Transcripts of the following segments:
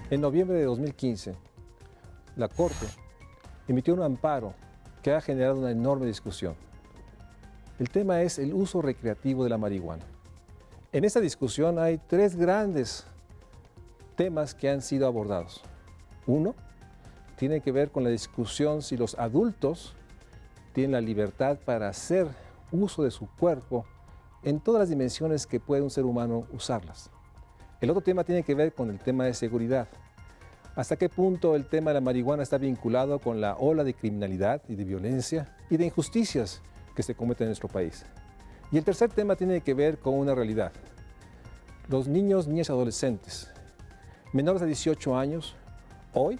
En noviembre de 2015, la Corte emitió un amparo que ha generado una enorme discusión. El tema es el uso recreativo de la marihuana. En esta discusión hay tres grandes temas que han sido abordados. Uno, tiene que ver con la discusión si los adultos tienen la libertad para hacer uso de su cuerpo en todas las dimensiones que puede un ser humano usarlas. El otro tema tiene que ver con el tema de seguridad. ¿Hasta qué punto el tema de la marihuana está vinculado con la ola de criminalidad y de violencia y de injusticias que se cometen en nuestro país? Y el tercer tema tiene que ver con una realidad. Los niños, niñas y adolescentes menores de 18 años hoy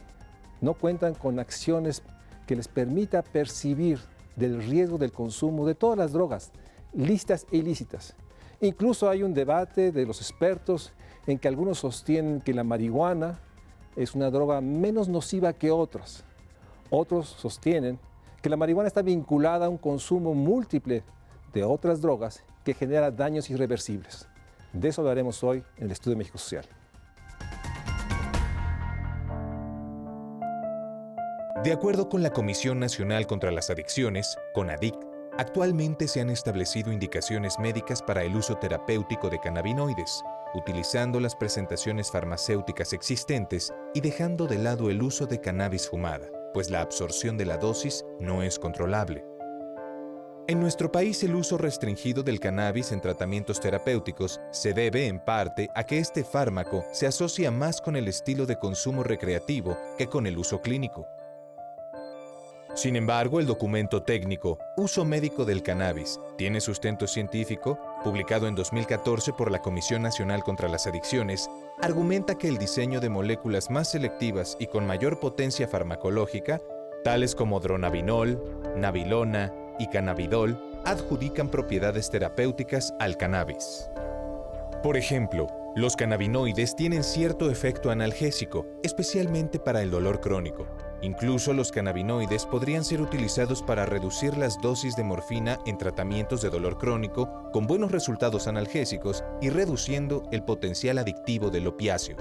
no cuentan con acciones que les permita percibir del riesgo del consumo de todas las drogas, lícitas e ilícitas. Incluso hay un debate de los expertos en que algunos sostienen que la marihuana es una droga menos nociva que otras. Otros sostienen que la marihuana está vinculada a un consumo múltiple de otras drogas que genera daños irreversibles. De eso hablaremos hoy en el Estudio de México Social. De acuerdo con la Comisión Nacional contra las Adicciones, CONADIC, actualmente se han establecido indicaciones médicas para el uso terapéutico de cannabinoides, utilizando las presentaciones farmacéuticas existentes y dejando de lado el uso de cannabis fumada, pues la absorción de la dosis no es controlable. En nuestro país, el uso restringido del cannabis en tratamientos terapéuticos se debe, en parte, a que este fármaco se asocia más con el estilo de consumo recreativo que con el uso clínico. Sin embargo, el documento técnico Uso médico del cannabis tiene sustento científico, publicado en 2014 por la Comisión Nacional contra las Adicciones, argumenta que el diseño de moléculas más selectivas y con mayor potencia farmacológica, tales como dronabinol, nabilona y cannabidol, adjudican propiedades terapéuticas al cannabis. Por ejemplo, los cannabinoides tienen cierto efecto analgésico, especialmente para el dolor crónico. Incluso los cannabinoides podrían ser utilizados para reducir las dosis de morfina en tratamientos de dolor crónico con buenos resultados analgésicos y reduciendo el potencial adictivo del opiáceo.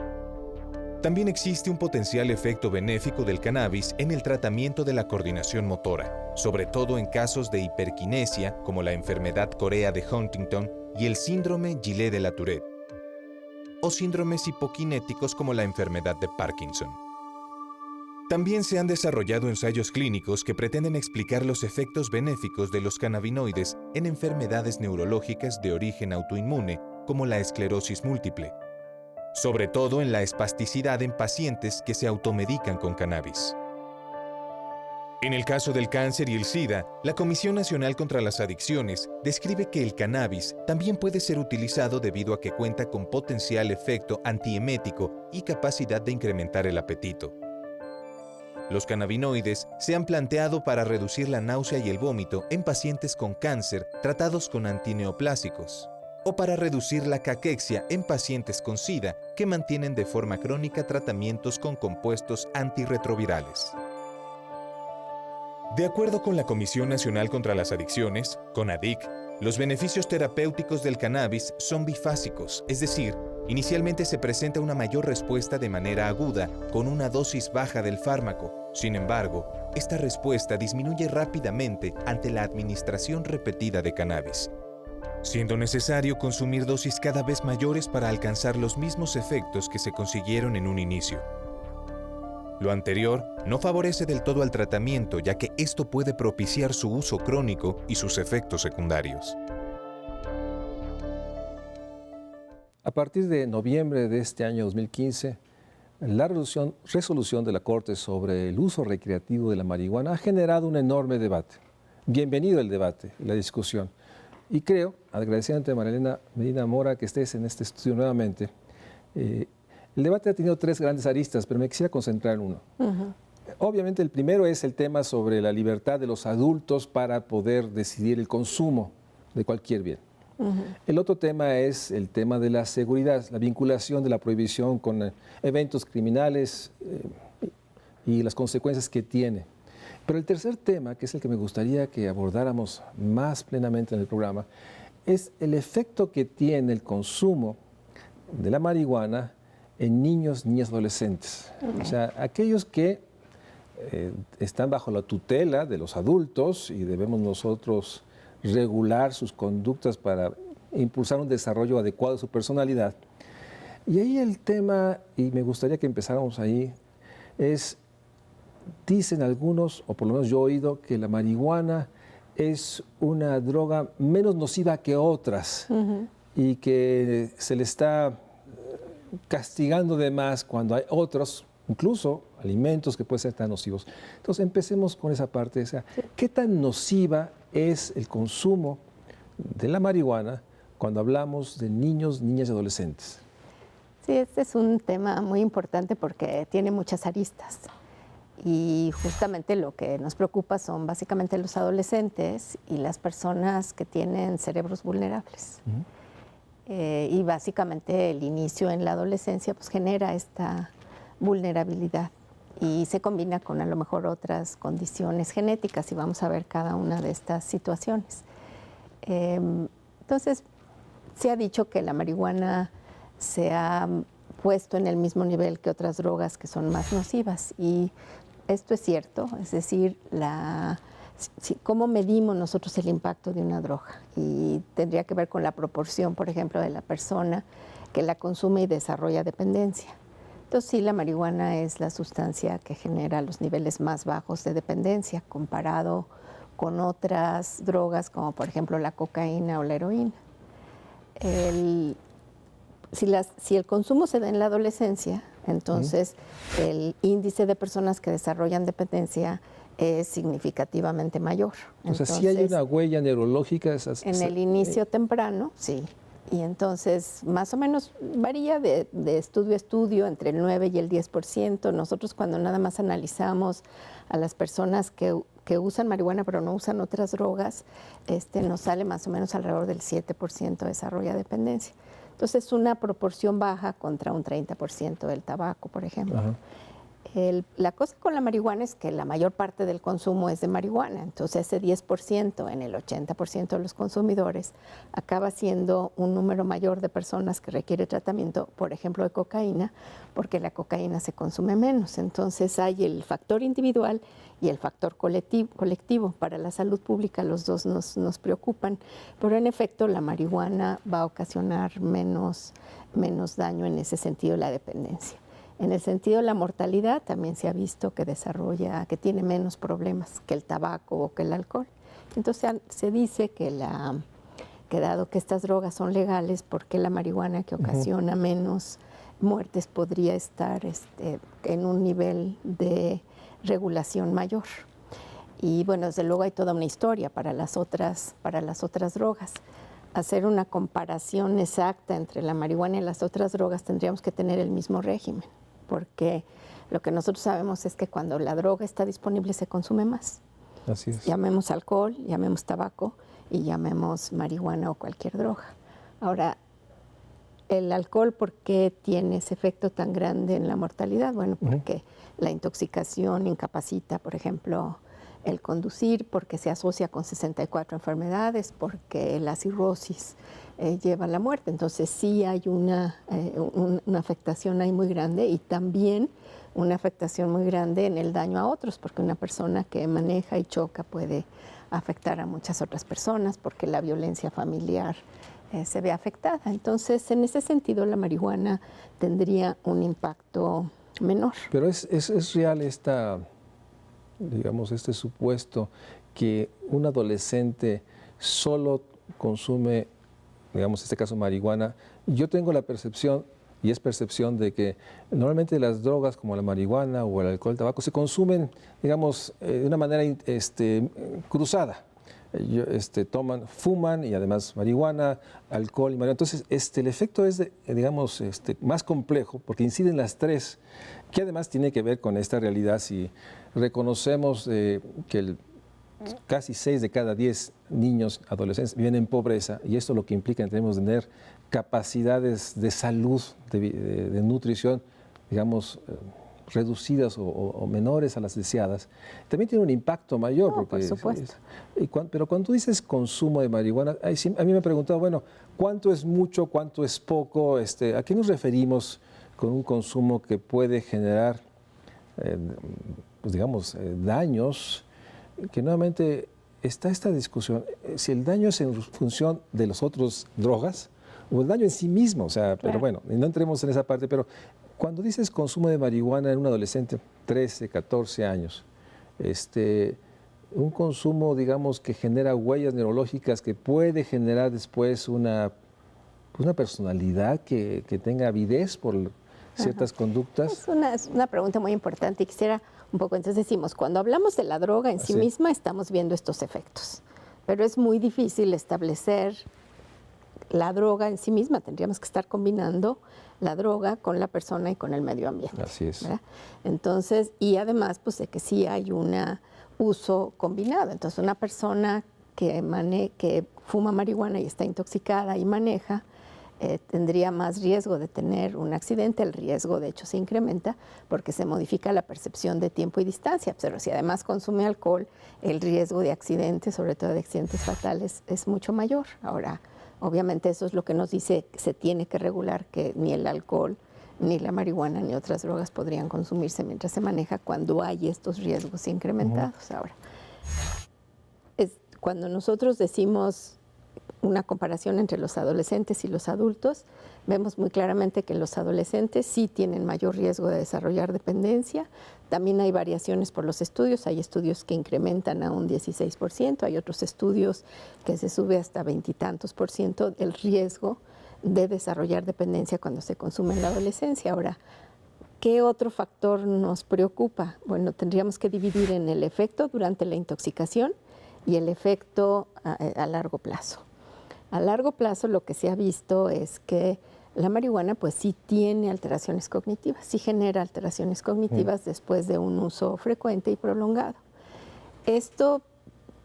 También existe un potencial efecto benéfico del cannabis en el tratamiento de la coordinación motora, sobre todo en casos de hiperquinesia como la enfermedad corea de Huntington y el síndrome Gilet de la Tourette, o síndromes hipoquinéticos como la enfermedad de Parkinson. También se han desarrollado ensayos clínicos que pretenden explicar los efectos benéficos de los cannabinoides en enfermedades neurológicas de origen autoinmune, como la esclerosis múltiple, sobre todo en la espasticidad en pacientes que se automedican con cannabis. En el caso del cáncer y el SIDA, la Comisión Nacional contra las Adicciones describe que el cannabis también puede ser utilizado debido a que cuenta con potencial efecto antiemético y capacidad de incrementar el apetito. Los cannabinoides se han planteado para reducir la náusea y el vómito en pacientes con cáncer tratados con antineoplásicos, o para reducir la caquexia en pacientes con SIDA que mantienen de forma crónica tratamientos con compuestos antirretrovirales. De acuerdo con la Comisión Nacional contra las Adicciones, CONADIC, los beneficios terapéuticos del cannabis son bifásicos, es decir, inicialmente se presenta una mayor respuesta de manera aguda con una dosis baja del fármaco. Sin embargo, esta respuesta disminuye rápidamente ante la administración repetida de cannabis, siendo necesario consumir dosis cada vez mayores para alcanzar los mismos efectos que se consiguieron en un inicio. Lo anterior no favorece del todo al tratamiento, ya que esto puede propiciar su uso crónico y sus efectos secundarios. A partir de noviembre de este año 2015, la resolución de la Corte sobre el uso recreativo de la marihuana ha generado un enorme debate. Bienvenido el debate, la discusión. Y creo, agradeciendo a María Medina Mora que estés en este estudio nuevamente, el debate ha tenido tres grandes aristas, pero me quisiera concentrar en uno. Obviamente el primero es el tema sobre la libertad de los adultos para poder decidir el consumo de cualquier bien. El otro tema es el tema de la seguridad, la vinculación de la prohibición con eventos criminales y las consecuencias que tiene. Pero el tercer tema, que es el que me gustaría que abordáramos más plenamente en el programa, es el efecto que tiene el consumo de la marihuana en niños, niñas, adolescentes. O sea, aquellos que están bajo la tutela de los adultos y debemos nosotros regular sus conductas para impulsar un desarrollo adecuado de su personalidad. Y ahí el tema, y me gustaría que empezáramos ahí, es, dicen algunos, o por lo menos yo he oído, que la marihuana es una droga menos nociva que otras y que se le está castigando de más cuando hay otros, incluso alimentos que pueden ser tan nocivos. Entonces empecemos con esa parte, o sea, ¿qué tan nociva es el consumo de la marihuana cuando hablamos de niños, niñas y adolescentes? Sí, este es un tema muy importante porque tiene muchas aristas y justamente lo que nos preocupa son básicamente los adolescentes y las personas que tienen cerebros vulnerables. Y básicamente el inicio en la adolescencia pues genera esta vulnerabilidad y se combina con a lo mejor otras condiciones genéticas y vamos a ver cada una de estas situaciones. Entonces, se ha dicho que la marihuana se ha puesto en el mismo nivel que otras drogas que son más nocivas y esto es cierto, es decir, cómo medimos nosotros el impacto de una droga y tendría que ver con la proporción, por ejemplo, de la persona que la consume y desarrolla dependencia. Entonces sí, la marihuana es la sustancia que genera los niveles más bajos de dependencia comparado con otras drogas como por ejemplo la cocaína o la heroína. Si el consumo se da en la adolescencia, entonces el índice de personas que desarrollan dependencia es significativamente mayor. O sea, sí hay una huella neurológica. En el inicio temprano, sí. Y entonces, más o menos varía de estudio a estudio entre el 9 y el 10%. Nosotros cuando nada más analizamos a las personas que usan marihuana pero no usan otras drogas, nos sale más o menos alrededor del 7% desarrolla dependencia. Entonces, es una proporción baja contra un 30% del tabaco, por ejemplo. La cosa con la marihuana es que la mayor parte del consumo es de marihuana, entonces ese 10% en el 80% de los consumidores acaba siendo un número mayor de personas que requiere tratamiento, por ejemplo, de cocaína, porque la cocaína se consume menos. Entonces hay el factor individual y el factor colectivo. Para la salud pública los dos nos preocupan, pero en efecto la marihuana va a ocasionar menos daño en ese sentido, la dependencia. En el sentido de la mortalidad también se ha visto que tiene menos problemas que el tabaco o que el alcohol. Entonces se dice que dado que estas drogas son legales, ¿por qué la marihuana que ocasiona menos muertes podría estar en un nivel de regulación mayor? Y bueno, desde luego hay toda una historia para las otras drogas. Hacer una comparación exacta entre la marihuana y las otras drogas tendríamos que tener el mismo régimen, porque lo que nosotros sabemos es que cuando la droga está disponible se consume más. Así es. Llamemos alcohol, llamemos tabaco y llamemos marihuana o cualquier droga. Ahora, el alcohol, ¿por qué tiene ese efecto tan grande en la mortalidad? Bueno, porque la intoxicación incapacita, por ejemplo, el conducir, porque se asocia con 64 enfermedades, porque la cirrosis lleva a la muerte. Entonces sí hay una afectación ahí muy grande y también una afectación muy grande en el daño a otros, porque una persona que maneja y choca puede afectar a muchas otras personas, porque la violencia familiar se ve afectada. Entonces, en ese sentido, la marihuana tendría un impacto menor. Pero es real este supuesto que un adolescente solo consume, digamos, en este caso marihuana. Yo tengo la percepción, y es percepción, de que normalmente las drogas como la marihuana o el alcohol, el tabaco, se consumen, digamos, de una manera cruzada. Fuman y además marihuana, alcohol y marihuana. Entonces, el efecto es, digamos, más complejo porque inciden las tres, que además tiene que ver con esta realidad. Si reconocemos que casi 6 de cada 10 niños adolescentes viven en pobreza, y esto lo que implica en términos de tener capacidades de salud, de nutrición, digamos, reducidas o menores a las deseadas, también tiene un impacto mayor. No, por supuesto. Pero cuando tú dices consumo de marihuana, a mí me han preguntado, bueno, ¿cuánto es mucho, cuánto es poco? ¿A qué nos referimos con un consumo que puede generar, pues digamos, daños, que nuevamente está esta discusión, si el daño es en función de las otras drogas o el daño en sí mismo, o sea, pero bueno, no entremos en esa parte, pero cuando dices consumo de marihuana en un adolescente, 13, 14 años, un consumo, digamos, que genera huellas neurológicas que puede generar después una personalidad que tenga avidez por ciertas conductas. Es una pregunta muy importante y quisiera un poco, entonces decimos, cuando hablamos de la droga en sí misma estamos viendo estos efectos, pero es muy difícil establecer la droga en sí misma, tendríamos que estar combinando la droga con la persona y con el medio ambiente. Así es. ¿Verdad? Entonces, y además, pues de que sí hay un uso combinado. Entonces, una persona que fuma marihuana y está intoxicada y maneja, tendría más riesgo de tener un accidente. El riesgo, de hecho, se incrementa porque se modifica la percepción de tiempo y distancia. Pero si además consume alcohol, el riesgo de accidentes, sobre todo de accidentes fatales, es mucho mayor. Ahora, obviamente eso es lo que nos dice que se tiene que regular, que ni el alcohol, ni la marihuana, ni otras drogas podrían consumirse mientras se maneja cuando hay estos riesgos incrementados. Ahora, cuando nosotros decimos una comparación entre los adolescentes y los adultos, vemos muy claramente que los adolescentes sí tienen mayor riesgo de desarrollar dependencia. También hay variaciones por los estudios, hay estudios que incrementan a un 16%, hay otros estudios que se sube hasta 20 y tantos % el riesgo de desarrollar dependencia cuando se consume en la adolescencia. Ahora, ¿qué otro factor nos preocupa? Bueno, tendríamos que dividir en el efecto durante la intoxicación y el efecto a largo plazo. A largo plazo lo que se ha visto es que la marihuana pues sí tiene alteraciones cognitivas, sí genera alteraciones cognitivas después de un uso frecuente y prolongado. Esto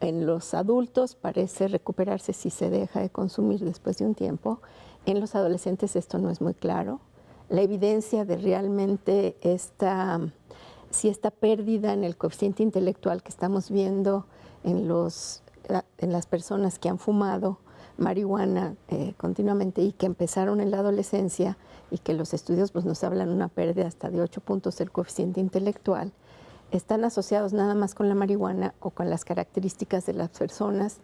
en los adultos parece recuperarse si se deja de consumir después de un tiempo. En los adolescentes esto no es muy claro. La evidencia de realmente si esta pérdida en el coeficiente intelectual que estamos viendo en las personas que han fumado marihuana continuamente y que empezaron en la adolescencia y que los estudios pues, nos hablan una pérdida hasta de 8 puntos del coeficiente intelectual, están asociados nada más con la marihuana o con las características de las personas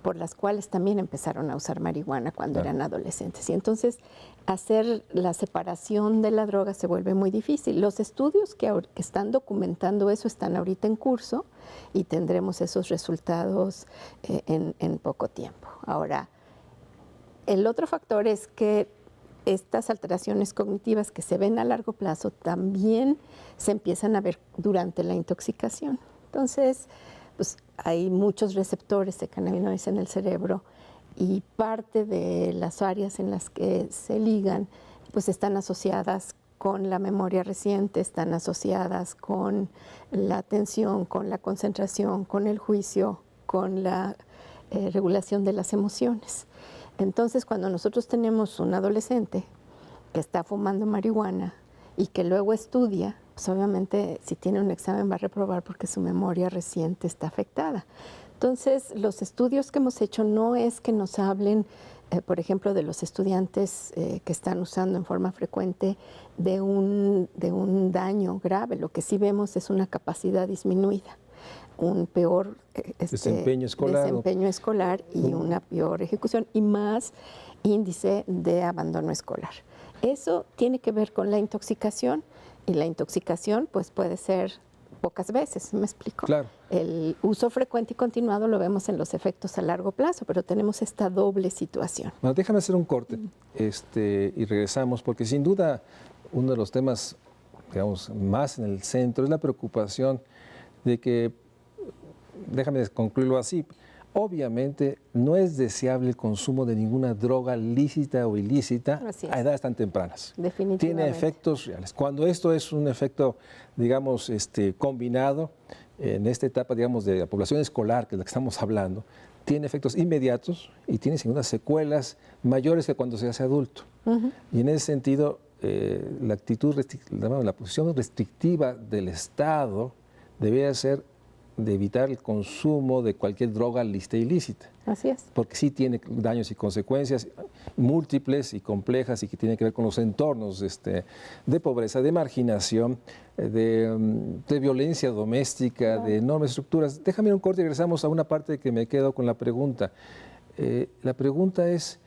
por las cuales también empezaron a usar marihuana cuando eran adolescentes. Y entonces hacer la separación de la droga se vuelve muy difícil. Los estudios que están documentando eso están ahorita en curso y tendremos esos resultados en poco tiempo. Ahora, el otro factor es que estas alteraciones cognitivas que se ven a largo plazo también se empiezan a ver durante la intoxicación. Entonces, pues hay muchos receptores de cannabinoides en el cerebro y parte de las áreas en las que se ligan pues están asociadas con la memoria reciente, están asociadas con la atención, con la concentración, con el juicio, con la regulación de las emociones. Entonces, cuando nosotros tenemos un adolescente que está fumando marihuana y que luego estudia, pues obviamente si tiene un examen va a reprobar porque su memoria reciente está afectada. Entonces, los estudios que hemos hecho no es que nos hablen, por ejemplo, de los estudiantes que están usando en forma frecuente de un daño grave. Lo que sí vemos es una capacidad disminuida, un peor desempeño escolar y una peor ejecución y más índice de abandono escolar. Eso tiene que ver con la intoxicación y la intoxicación pues puede ser pocas veces, ¿me explico? Claro. El uso frecuente y continuado lo vemos en los efectos a largo plazo, pero tenemos esta doble situación. Bueno, déjame hacer un corte y regresamos, porque sin duda uno de los temas, digamos, más en el centro es la preocupación de que, déjame concluirlo así, obviamente no es deseable el consumo de ninguna droga lícita o ilícita a edades tan tempranas. Definitivamente. Tiene efectos reales. Cuando esto es un efecto, digamos, combinado, en esta etapa, digamos, de la población escolar, que es la que estamos hablando, tiene efectos inmediatos y tiene unas secuelas mayores que cuando se hace adulto. Y en ese sentido, la posición restrictiva del Estado debería ser de evitar el consumo de cualquier droga lícita e ilícita. Así es. Porque sí tiene daños y consecuencias múltiples y complejas y que tienen que ver con los entornos de pobreza, de marginación, de violencia doméstica, de enormes estructuras. Déjame un corte y regresamos a una parte que me quedo con la pregunta. La pregunta es,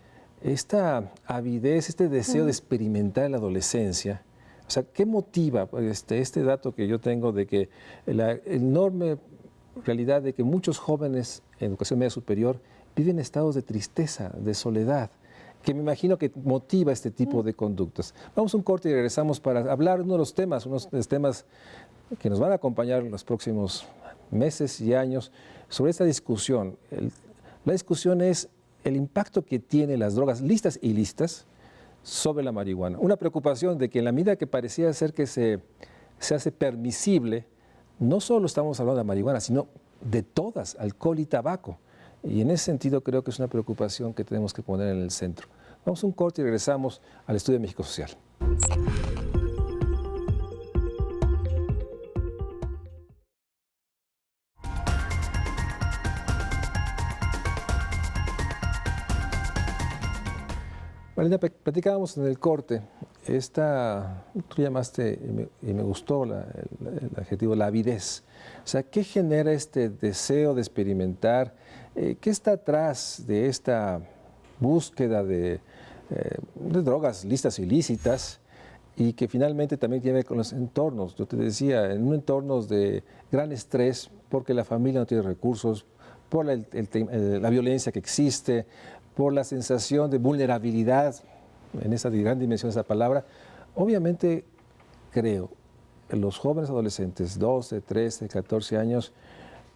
esta avidez, este deseo de experimentar en la adolescencia, o sea, ¿qué motiva este dato que yo tengo de que la enorme realidad de que muchos jóvenes en educación media superior viven estados de tristeza, de soledad, que me imagino que motiva este tipo de conductas? Vamos a un corte y regresamos para hablar de uno de los temas, unos de los temas que nos van a acompañar en los próximos meses y años sobre esta discusión. La discusión es el impacto que tienen las drogas listas y ilícitas sobre la marihuana. Una preocupación de que en la medida que parecía ser que se hace permisible, no solo estamos hablando de la marihuana, sino de todas, alcohol y tabaco. Y en ese sentido creo que es una preocupación que tenemos que poner en el centro. Vamos a un corte y regresamos al Estudio de México Social. Marina, platicábamos en el corte, tú llamaste, y me gustó el adjetivo, la avidez. O sea, ¿qué genera este deseo de experimentar? ¿Qué está atrás de esta búsqueda de drogas listas y ilícitas? Y que finalmente también tiene que ver con los entornos. Yo te decía, en un entorno de gran estrés, porque la familia no tiene recursos, por la violencia que existe, por la sensación de vulnerabilidad, en esa gran dimensión de esa palabra, obviamente creo que los jóvenes adolescentes, 12, 13, 14 años,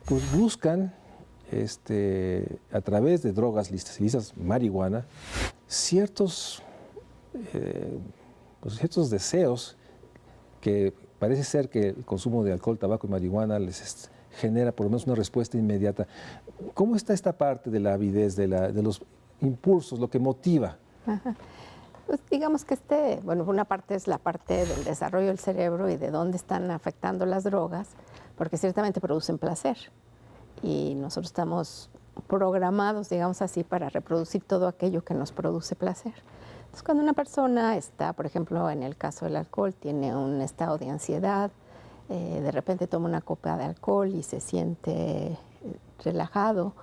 pues buscan a través de drogas listas y ilícitas, marihuana, ciertos deseos que parece ser que el consumo de alcohol, tabaco y marihuana les genera por lo menos una respuesta inmediata. ¿Cómo está esta parte de la avidez, de los impulsos, lo que motiva? Ajá. Pues digamos que una parte es la parte del desarrollo del cerebro y de dónde están afectando las drogas, porque ciertamente producen placer. Y nosotros estamos programados, digamos así, para reproducir todo aquello que nos produce placer. Entonces, cuando una persona está, por ejemplo, en el caso del alcohol, tiene un estado de ansiedad, de repente toma una copa de alcohol y se siente relajado,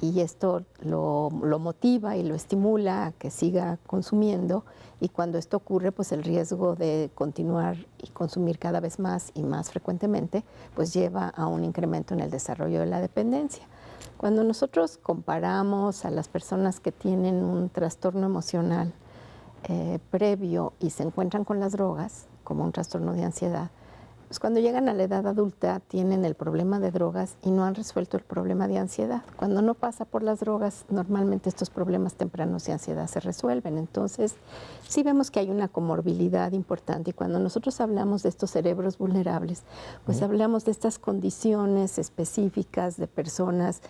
y esto lo motiva y lo estimula a que siga consumiendo, y cuando esto ocurre, pues el riesgo de continuar y consumir cada vez más y más frecuentemente, pues lleva a un incremento en el desarrollo de la dependencia. Cuando nosotros comparamos a las personas que tienen un trastorno emocional previo y se encuentran con las drogas, como un trastorno de ansiedad, pues cuando llegan a la edad adulta tienen el problema de drogas y no han resuelto el problema de ansiedad. Cuando no pasa por las drogas, normalmente estos problemas tempranos de ansiedad se resuelven. Entonces, sí vemos que hay una comorbilidad importante, y cuando nosotros hablamos de estos cerebros vulnerables, pues hablamos de estas condiciones específicas de personas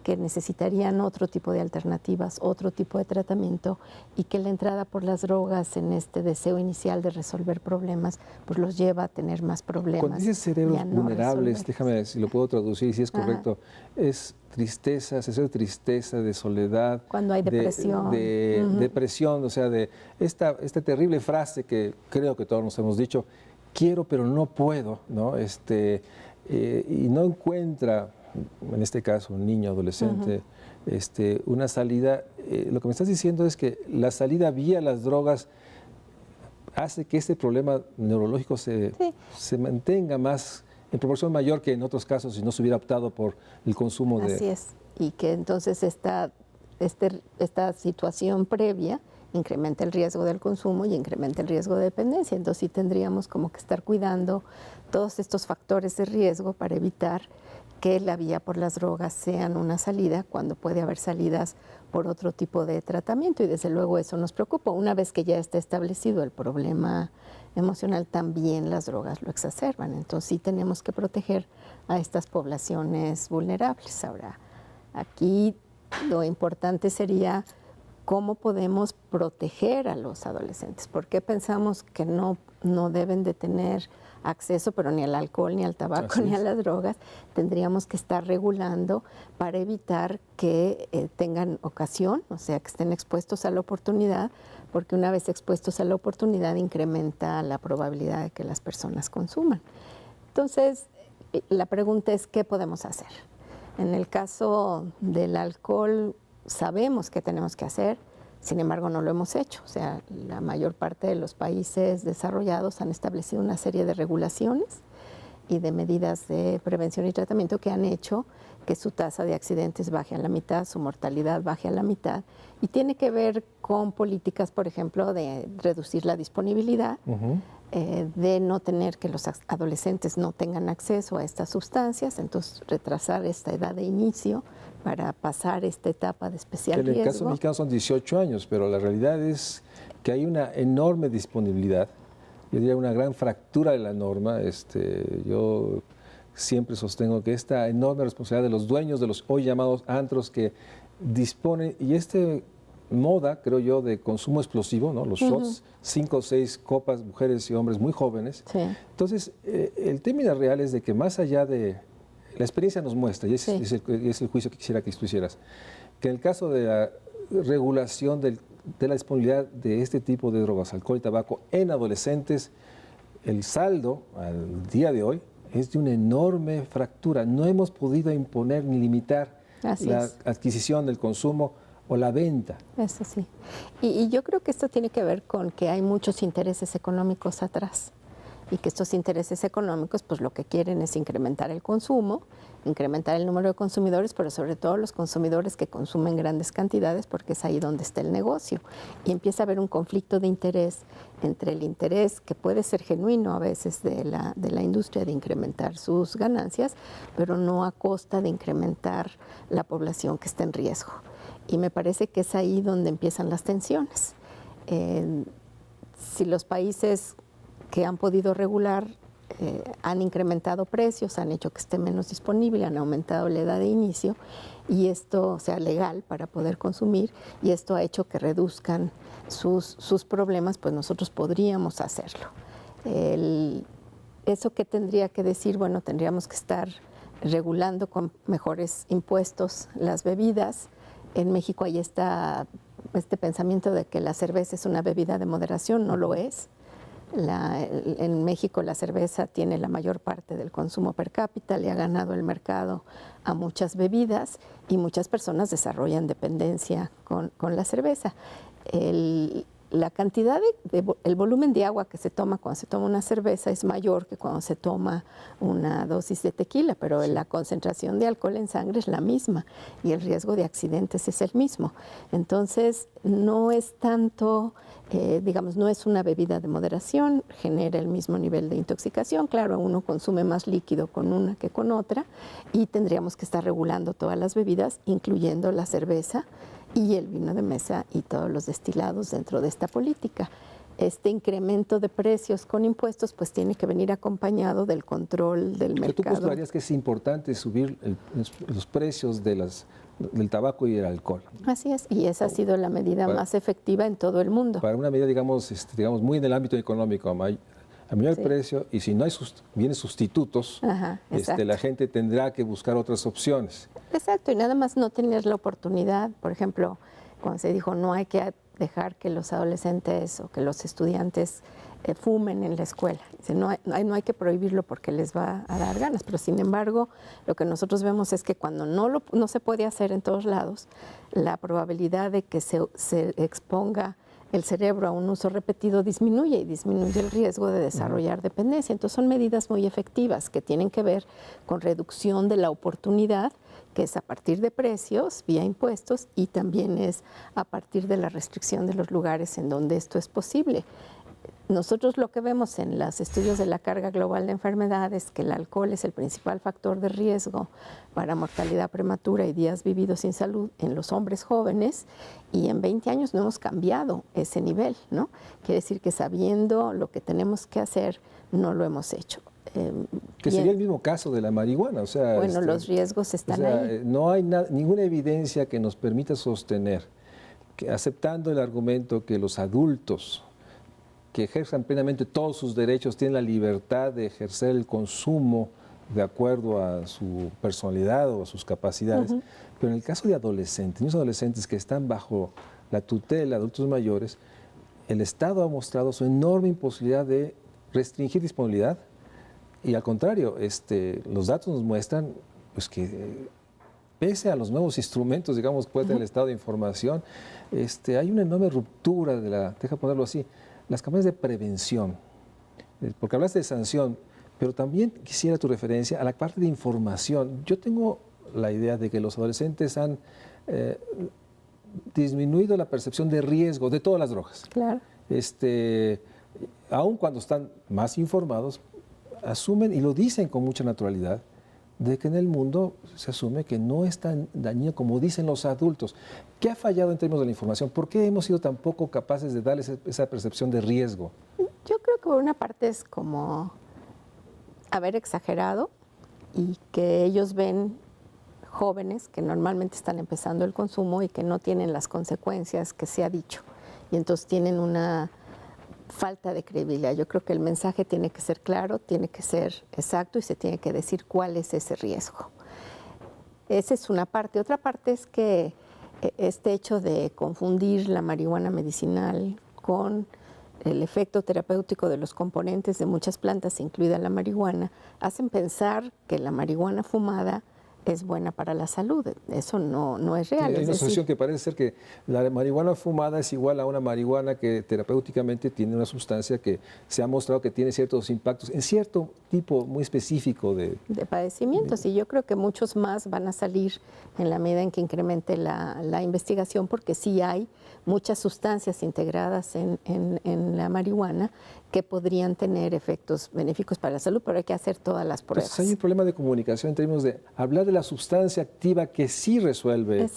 que necesitarían otro tipo de alternativas, otro tipo de tratamiento, y que la entrada por las drogas en este deseo inicial de resolver problemas, pues los lleva a tener más problemas. Cuando dices cerebros vulnerables, déjame ver si lo puedo traducir, si es correcto, es tristeza, sensación de tristeza, de soledad. Cuando hay depresión. Depresión, o sea, de esta terrible frase que creo que todos nos hemos dicho, quiero pero no puedo, ¿no? Y no encuentra, en este caso un niño, adolescente, una salida. Lo que me estás diciendo es que la salida vía las drogas hace que este problema neurológico se mantenga más, en proporción mayor que en otros casos si no se hubiera optado por el consumo de... Así es, y que entonces esta situación previa incrementa el riesgo del consumo y incrementa el riesgo de dependencia. Entonces sí tendríamos como que estar cuidando todos estos factores de riesgo para evitar que la vía por las drogas sean una salida, cuando puede haber salidas por otro tipo de tratamiento, y desde luego eso nos preocupa. Una vez que ya está establecido el problema emocional, también las drogas lo exacerban. Entonces sí tenemos que proteger a estas poblaciones vulnerables. Ahora, aquí lo importante sería cómo podemos proteger a los adolescentes. ¿Por qué pensamos que no deben de tener acceso, pero ni al alcohol, ni al tabaco, ni a las drogas? Tendríamos que estar regulando para evitar que tengan ocasión, o sea, que estén expuestos a la oportunidad, porque una vez expuestos a la oportunidad incrementa la probabilidad de que las personas consuman. Entonces, la pregunta es, ¿qué podemos hacer? En el caso del alcohol, sabemos qué tenemos que hacer, sin embargo no lo hemos hecho. O sea, la mayor parte de los países desarrollados han establecido una serie de regulaciones y de medidas de prevención y tratamiento que han hecho que su tasa de accidentes baje a la mitad, su mortalidad baje a la mitad, y tiene que ver con políticas, por ejemplo, de reducir la disponibilidad, de no tener que los adolescentes no tengan acceso a estas sustancias, entonces retrasar esta edad de inicio para pasar esta etapa de especial riesgo. En el caso mexicano son 18 años, pero la realidad es que hay una enorme disponibilidad, yo diría una gran fractura de la norma. Yo siempre sostengo que esta enorme responsabilidad de los dueños de los hoy llamados antros que disponen, y moda, creo yo, de consumo explosivo, ¿no? Los shots, 5 o 6 copas, mujeres y hombres muy jóvenes. Sí. Entonces, el término real es de que más allá de... La experiencia nos muestra, y es el juicio que quisiera que tú hicieras, que en el caso de la regulación de la disponibilidad de este tipo de drogas, alcohol y tabaco, en adolescentes, el saldo al día de hoy es de una enorme fractura. No hemos podido imponer ni limitar la adquisición del consumo o la venta. Eso sí. Y yo creo que esto tiene que ver con que hay muchos intereses económicos atrás, y que estos intereses económicos pues lo que quieren es incrementar el consumo, incrementar el número de consumidores, pero sobre todo los consumidores que consumen grandes cantidades, porque es ahí donde está el negocio. Y empieza a haber un conflicto de interés entre el interés que puede ser genuino a veces de la industria de incrementar sus ganancias, pero no a costa de incrementar la población que está en riesgo. Y me parece que es ahí donde empiezan las tensiones. Si los países que han podido regular han incrementado precios, han hecho que esté menos disponible, han aumentado la edad de inicio, y esto sea legal para poder consumir, y esto ha hecho que reduzcan sus problemas, pues nosotros podríamos hacerlo. ¿Eso qué tendría que decir? Bueno, tendríamos que estar regulando con mejores impuestos las bebidas. En México hay este pensamiento de que la cerveza es una bebida de moderación, no lo es. En México la cerveza tiene la mayor parte del consumo per cápita, le ha ganado el mercado a muchas bebidas y muchas personas desarrollan dependencia con la cerveza. La cantidad el volumen de agua que se toma cuando se toma una cerveza es mayor que cuando se toma una dosis de tequila, pero la concentración de alcohol en sangre es la misma y el riesgo de accidentes es el mismo. Entonces, no es tanto, no es una bebida de moderación, genera el mismo nivel de intoxicación. Claro, uno consume más líquido con una que con otra, y tendríamos que estar regulando todas las bebidas, incluyendo la cerveza y el vino de mesa y todos los destilados dentro de esta política. Este incremento de precios con impuestos pues tiene que venir acompañado del control del mercado. ¿Tú postularías que es importante subir los precios del tabaco y el alcohol? Así es, y esa ha sido la medida más efectiva en todo el mundo. Para una medida, digamos muy en el ámbito económico, a mayor precio, y si no hay bienes sustitutos, la gente tendrá que buscar otras opciones. Exacto, y nada más no tener la oportunidad. Por ejemplo, cuando se dijo no hay que dejar que los adolescentes o que los estudiantes fumen en la escuela. Dice, no hay que prohibirlo porque les va a dar ganas, pero sin embargo lo que nosotros vemos es que cuando no se puede hacer en todos lados, la probabilidad de que se exponga el cerebro a un uso repetido disminuye, y disminuye el riesgo de desarrollar dependencia. Entonces son medidas muy efectivas que tienen que ver con reducción de la oportunidad, que es a partir de precios, vía impuestos, y también es a partir de la restricción de los lugares en donde esto es posible. Nosotros lo que vemos en los estudios de la carga global de enfermedades, que el alcohol es el principal factor de riesgo para mortalidad prematura y días vividos sin salud en los hombres jóvenes, y en 20 años no hemos cambiado ese nivel, ¿no? Quiere decir que sabiendo lo que tenemos que hacer, no lo hemos hecho. Que sería el mismo caso de la marihuana, o sea... Bueno, los riesgos están ahí. No hay ninguna evidencia que nos permita sostener que aceptando el argumento que los adultos que ejerzan plenamente todos sus derechos tienen la libertad de ejercer el consumo de acuerdo a su personalidad o a sus capacidades, pero en el caso de adolescentes, niños adolescentes que están bajo la tutela de adultos mayores, el Estado ha mostrado su enorme imposibilidad de restringir disponibilidad y al contrario, los datos nos muestran pues, que pese a los nuevos instrumentos, digamos, pues, del Estado de información, hay una enorme ruptura deja ponerlo así, las campañas de prevención, porque hablaste de sanción, pero también quisiera tu referencia a la parte de información. Yo tengo la idea de que los adolescentes han disminuido la percepción de riesgo de todas las drogas. Claro. Aun cuando están más informados, asumen y lo dicen con mucha naturalidad, de que en el mundo se asume que no es tan dañino como dicen los adultos. ¿Qué ha fallado en términos de la información? ¿Por qué hemos sido tan poco capaces de darles esa percepción de riesgo? Yo creo que por una parte es como haber exagerado y que ellos ven jóvenes que normalmente están empezando el consumo y que no tienen las consecuencias que se ha dicho. Y entonces tienen una falta de credibilidad. Yo creo que el mensaje tiene que ser claro, tiene que ser exacto y se tiene que decir cuál es ese riesgo. Esa es una parte. Otra parte es que este hecho de confundir la marihuana medicinal con el efecto terapéutico de los componentes de muchas plantas, incluida la marihuana, hacen pensar que la marihuana fumada es buena para la salud. Eso no es real. Sí, hay una asociación que parece ser que la marihuana fumada es igual a una marihuana que terapéuticamente tiene una sustancia que se ha mostrado que tiene ciertos impactos en cierto tipo muy específico de padecimientos. Y yo creo que muchos más van a salir en la medida en que incremente la investigación, porque sí hay muchas sustancias integradas en la marihuana que podrían tener efectos benéficos para la salud, pero hay que hacer todas las pruebas. Entonces hay un problema de comunicación en términos de hablar de la sustancia activa que sí resuelve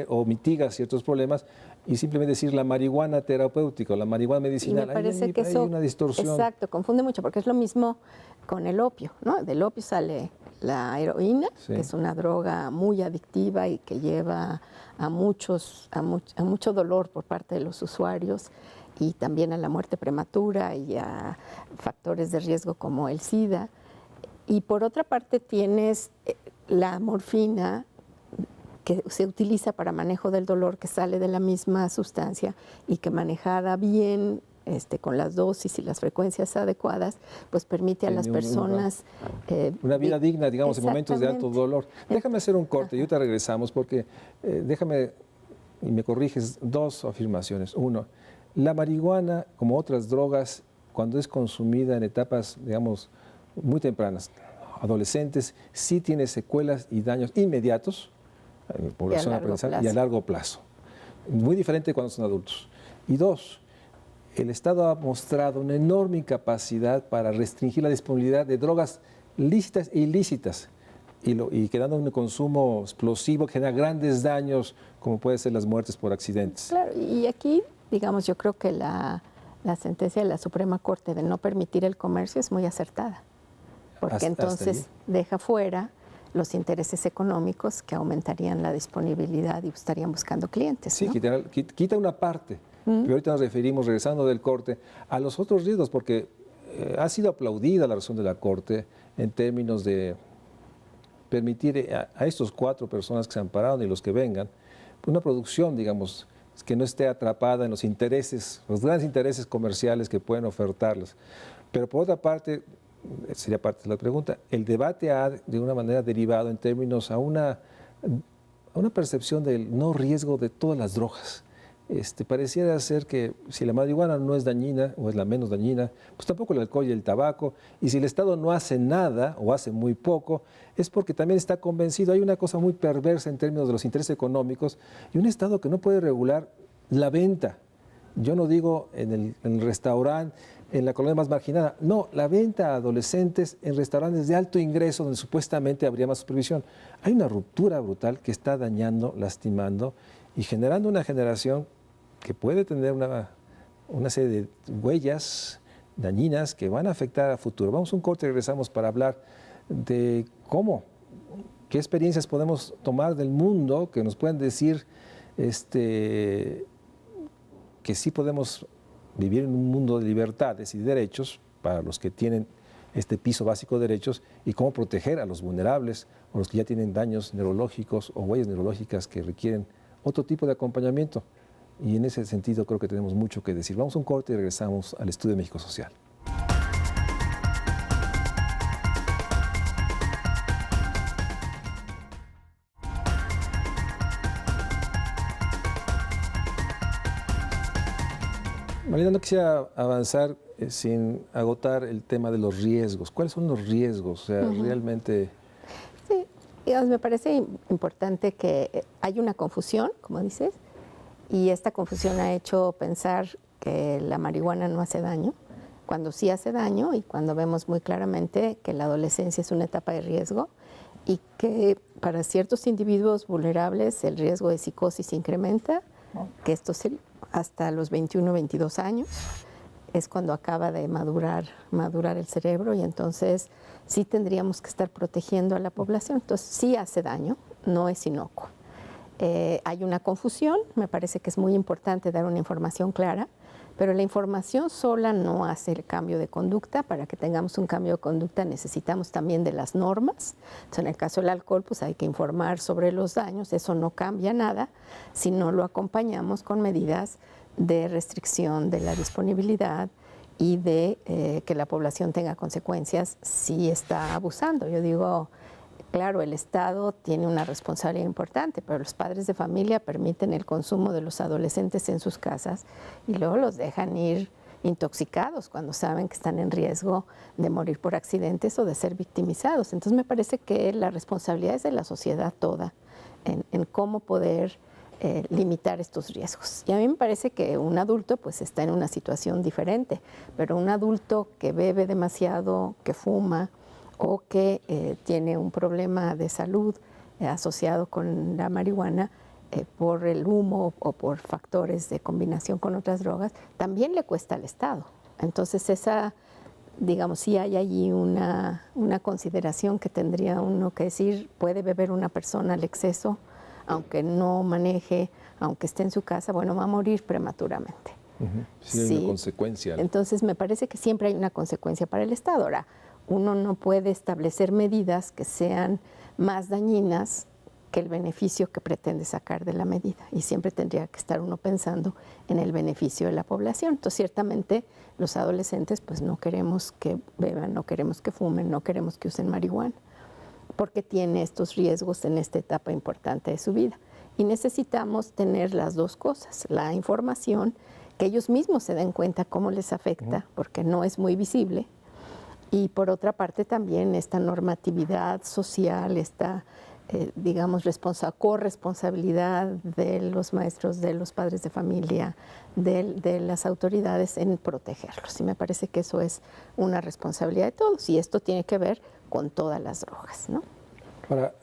o mitiga ciertos problemas y simplemente decir la marihuana terapéutica o la marihuana medicinal. Y me parece que hay eso, una distorsión. Exacto, confunde mucho porque es lo mismo con el opio, ¿no? Del opio sale la heroína, que es una droga muy adictiva y que lleva a mucho dolor por parte de los usuarios y también a la muerte prematura y a factores de riesgo como el SIDA. Y por otra parte tienes la morfina, que se utiliza para manejo del dolor, que sale de la misma sustancia y que manejada bien, con las dosis y las frecuencias adecuadas, pues permite a las personas... una vida digna, digamos, en momentos de alto dolor. Déjame hacer un corte y ahorita regresamos porque déjame, y me corriges, dos afirmaciones. Uno, la marihuana, como otras drogas, cuando es consumida en etapas, digamos, muy tempranas, adolescentes, sí tiene secuelas y daños inmediatos, población aprendizaje y a largo plazo. Muy diferente cuando son adultos. Y dos, el Estado ha mostrado una enorme incapacidad para restringir la disponibilidad de drogas lícitas e ilícitas y quedando un consumo explosivo que genera grandes daños, como pueden ser las muertes por accidentes. Claro, y aquí, digamos, yo creo que la sentencia de la Suprema Corte de no permitir el comercio es muy acertada, porque entonces deja fuera los intereses económicos que aumentarían la disponibilidad y estarían buscando clientes. Sí, ¿no? quita una parte, pero ahorita nos referimos, regresando del corte, a los otros riesgos, porque ha sido aplaudida la razón de la Corte en términos de permitir a estos 4 personas que se ampararon y los que vengan, una producción, digamos, que no esté atrapada en los intereses, los grandes intereses comerciales que pueden ofertarles. Pero por otra parte, sería parte de la pregunta, el debate ha de una manera derivado en términos a una percepción del no riesgo de todas las drogas. Pareciera ser que si la marihuana no es dañina o es la menos dañina, pues tampoco el alcohol y el tabaco. Y si el Estado no hace nada o hace muy poco, es porque también está convencido. Hay una cosa muy perversa en términos de los intereses económicos y un Estado que no puede regular la venta. Yo no digo en el restaurante, en la colonia más marginada, no, la venta a adolescentes en restaurantes de alto ingreso donde supuestamente habría más supervisión. Hay una ruptura brutal que está dañando, lastimando y generando una generación que puede tener una serie de huellas dañinas que van a afectar a futuro. Vamos a un corte y regresamos para hablar de qué experiencias podemos tomar del mundo que nos pueden decir que sí podemos vivir en un mundo de libertades y derechos para los que tienen este piso básico de derechos y cómo proteger a los vulnerables o los que ya tienen daños neurológicos o huellas neurológicas que requieren otro tipo de acompañamiento. Y en ese sentido creo que tenemos mucho que decir. Vamos a un corte y regresamos al Estudio de México Social. Marina, no quisiera avanzar sin agotar el tema de los riesgos. ¿Cuáles son los riesgos? O sea, realmente... Sí, digamos, me parece importante que hay una confusión, como dices, y esta confusión ha hecho pensar que la marihuana no hace daño, cuando sí hace daño y cuando vemos muy claramente que la adolescencia es una etapa de riesgo y que para ciertos individuos vulnerables el riesgo de psicosis incrementa, que esto es hasta los 21, 22 años, es cuando acaba de madurar el cerebro y entonces sí tendríamos que estar protegiendo a la población. Entonces sí hace daño, no es inocuo. Hay una confusión, me parece que es muy importante dar una información clara, pero la información sola no hace el cambio de conducta. Para que tengamos un cambio de conducta necesitamos también de las normas. Entonces, en el caso del alcohol, pues hay que informar sobre los daños, eso no cambia nada si no lo acompañamos con medidas de restricción de la disponibilidad y de que la población tenga consecuencias si está abusando. Yo digo, claro, el Estado tiene una responsabilidad importante, pero los padres de familia permiten el consumo de los adolescentes en sus casas y luego los dejan ir intoxicados cuando saben que están en riesgo de morir por accidentes o de ser victimizados. Entonces me parece que la responsabilidad es de la sociedad toda en cómo poder limitar estos riesgos. Y a mí me parece que un adulto pues está en una situación diferente, pero un adulto que bebe demasiado, que fuma, o que tiene un problema de salud asociado con la marihuana por el humo o por factores de combinación con otras drogas, también le cuesta al Estado. Entonces digamos, sí hay allí una consideración que tendría uno que decir, puede beber una persona al exceso, aunque no maneje, aunque esté en su casa, bueno, va a morir prematuramente. Sí, hay una consecuencia. Entonces me parece que siempre hay una consecuencia para el Estado. Ahora, uno no puede establecer medidas que sean más dañinas que el beneficio que pretende sacar de la medida. Y siempre tendría que estar uno pensando en el beneficio de la población. Entonces, ciertamente, los adolescentes, pues no queremos que beban, no queremos que fumen, no queremos que usen marihuana, porque tiene estos riesgos en esta etapa importante de su vida. Y necesitamos tener las dos cosas, la información, que ellos mismos se den cuenta cómo les afecta, porque no es muy visible, y por otra parte también esta normatividad social, esta, digamos, corresponsabilidad de los maestros, de los padres de familia, de las autoridades en protegerlos. Y me parece que eso es una responsabilidad de todos y esto tiene que ver con todas las drogas, ¿no? Ahora,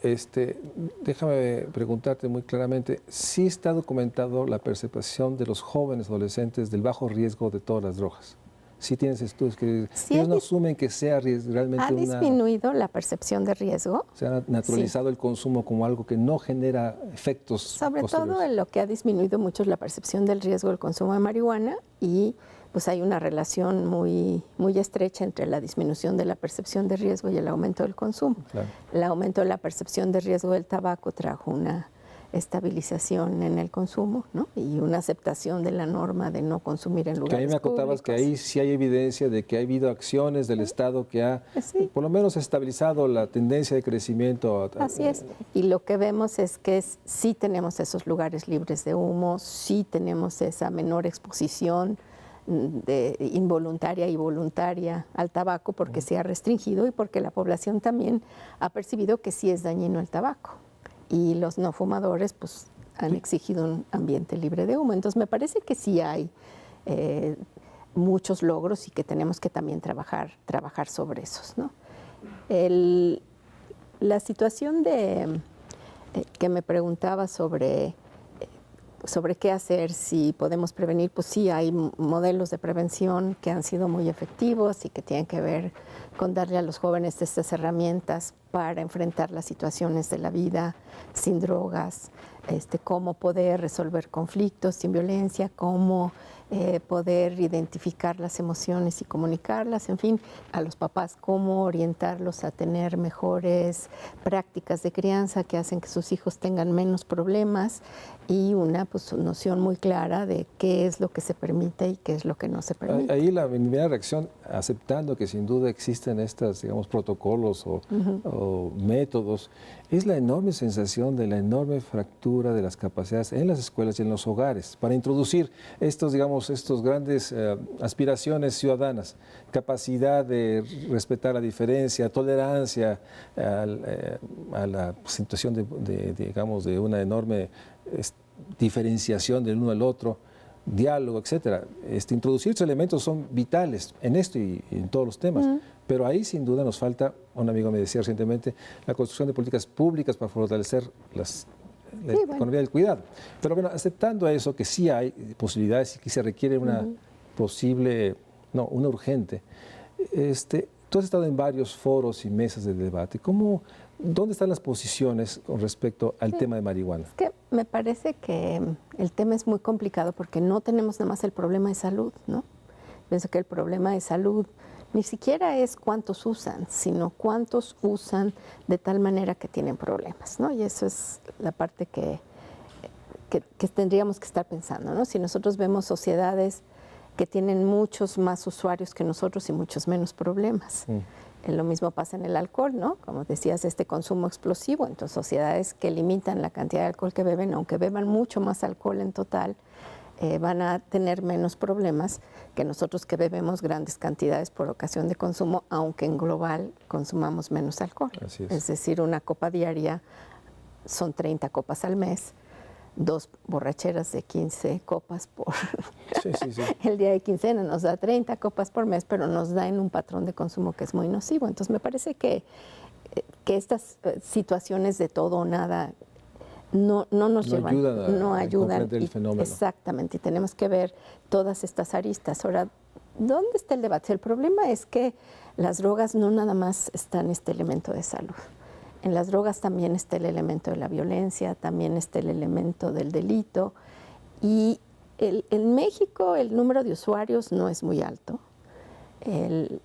déjame preguntarte muy claramente, ¿sí está documentado la percepción de los jóvenes adolescentes del bajo riesgo de todas las drogas? ¿Sí tienes estudios que ellos no asumen que sea realmente ¿Ha disminuido la percepción de riesgo? Se ha naturalizado el consumo como algo que no genera efectos Sobre posteriores. todo lo que ha disminuido mucho es la percepción del riesgo del consumo de marihuana y pues hay una relación muy, muy estrecha entre la disminución de la percepción de riesgo y el aumento del consumo. Claro. El aumento de la percepción de riesgo del tabaco trajo una estabilización en el consumo, ¿no? Y una aceptación de la norma de no consumir en lugares públicos. Que ahí me acotabas que ahí sí hay evidencia de que ha habido acciones del Estado que ha por lo menos estabilizado la tendencia de crecimiento. Así es. Y lo que vemos es que sí tenemos esos lugares libres de humo, sí tenemos esa menor exposición involuntaria y voluntaria al tabaco porque se ha restringido y porque la población también ha percibido que sí es dañino el tabaco. Y los no fumadores pues han exigido un ambiente libre de humo. Entonces me parece que sí hay muchos logros y que tenemos que también trabajar sobre esos, ¿no? La situación que me preguntaba sobre qué hacer, si podemos prevenir, pues sí hay modelos de prevención que han sido muy efectivos y que tienen que ver con darle a los jóvenes estas herramientas para enfrentar las situaciones de la vida sin drogas, cómo poder resolver conflictos sin violencia, cómo poder identificar las emociones y comunicarlas, en fin, a los papás cómo orientarlos a tener mejores prácticas de crianza que hacen que sus hijos tengan menos problemas y una noción muy clara de qué es lo que se permite y qué es lo que no se permite. Ahí mi primera reacción, aceptando que sin duda existen estos, digamos, protocolos o métodos, es la enorme sensación de la enorme fractura de las capacidades en las escuelas y en los hogares para introducir estos, digamos, estos grandes aspiraciones ciudadanas, capacidad de respetar la diferencia, tolerancia a la situación digamos, de una enorme diferenciación del uno al otro, diálogo, etcétera. Introducir estos elementos son vitales en esto y en todos los temas, pero ahí sin duda nos falta, un amigo me decía recientemente, la construcción de políticas públicas para fortalecer la economía del cuidado. Pero bueno, aceptando eso, que sí hay posibilidades y que se requiere una una urgente. Tú has estado en varios foros y mesas de debate. ¿Dónde están las posiciones con respecto al tema de marihuana? Es que me parece que el tema es muy complicado porque no tenemos nada más el problema de salud, ¿no? Pienso que el problema de salud ni siquiera es cuántos usan, sino cuántos usan de tal manera que tienen problemas, ¿no? Y eso es la parte que tendríamos que estar pensando, ¿no? Si nosotros vemos sociedades que tienen muchos más usuarios que nosotros y muchos menos problemas. Lo mismo pasa en el alcohol, ¿no? Como decías, consumo explosivo. Entonces, sociedades que limitan la cantidad de alcohol que beben, aunque beban mucho más alcohol en total, van a tener menos problemas que nosotros que bebemos grandes cantidades por ocasión de consumo, aunque en global consumamos menos alcohol. Así es. Es decir, una copa diaria son 30 copas al mes. 2 borracheras de 15 copas por el día de quincena nos da 30 copas por mes, pero nos da en un patrón de consumo que es muy nocivo. Entonces me parece que estas situaciones de todo o nada no ayudan a comprender el fenómeno. Exactamente, y tenemos que ver todas estas aristas. Ahora, ¿dónde está el debate? El problema es que las drogas no nada más están este elemento de salud. En las drogas también está el elemento de la violencia, también está el elemento del delito. Y en México el número de usuarios no es muy alto.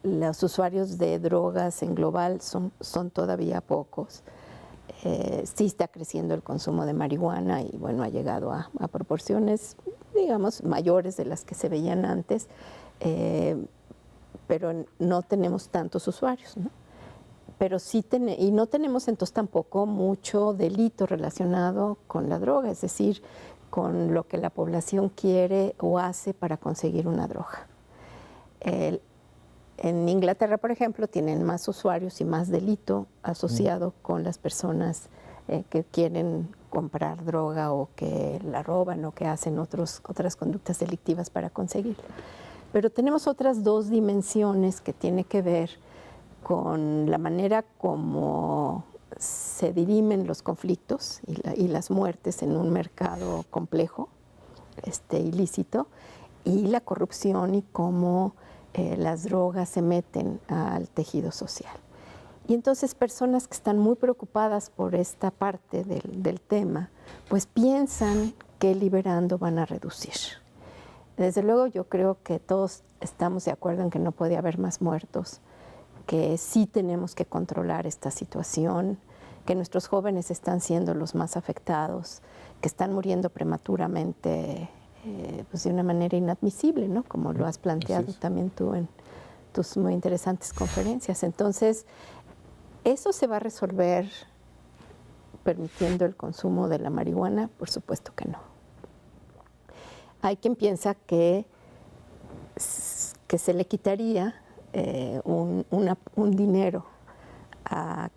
Los usuarios de drogas en global son todavía pocos. Sí está creciendo el consumo de marihuana y bueno, ha llegado a proporciones, digamos, mayores de las que se veían antes, pero no tenemos tantos usuarios, ¿no? Pero sí y no tenemos entonces tampoco mucho delito relacionado con la droga, es decir, con lo que la población quiere o hace para conseguir una droga. En Inglaterra, por ejemplo, tienen más usuarios y más delito asociado con las personas que quieren comprar droga o que la roban o que hacen otras conductas delictivas para conseguirla. Pero tenemos otras 2 dimensiones que tienen que ver con la manera como se dirimen los conflictos y las muertes en un mercado complejo, ilícito, y la corrupción y cómo las drogas se meten al tejido social. Y entonces personas que están muy preocupadas por esta parte del tema, pues piensan que liberando van a reducir. Desde luego yo creo que todos estamos de acuerdo en que no puede haber más muertos, que sí tenemos que controlar esta situación, que nuestros jóvenes están siendo los más afectados, que están muriendo prematuramente pues de una manera inadmisible, ¿no? Como lo has planteado también tú en tus muy interesantes conferencias. Entonces, ¿eso se va a resolver permitiendo el consumo de la marihuana? Por supuesto que no. Hay quien piensa que se le quitaría un dinero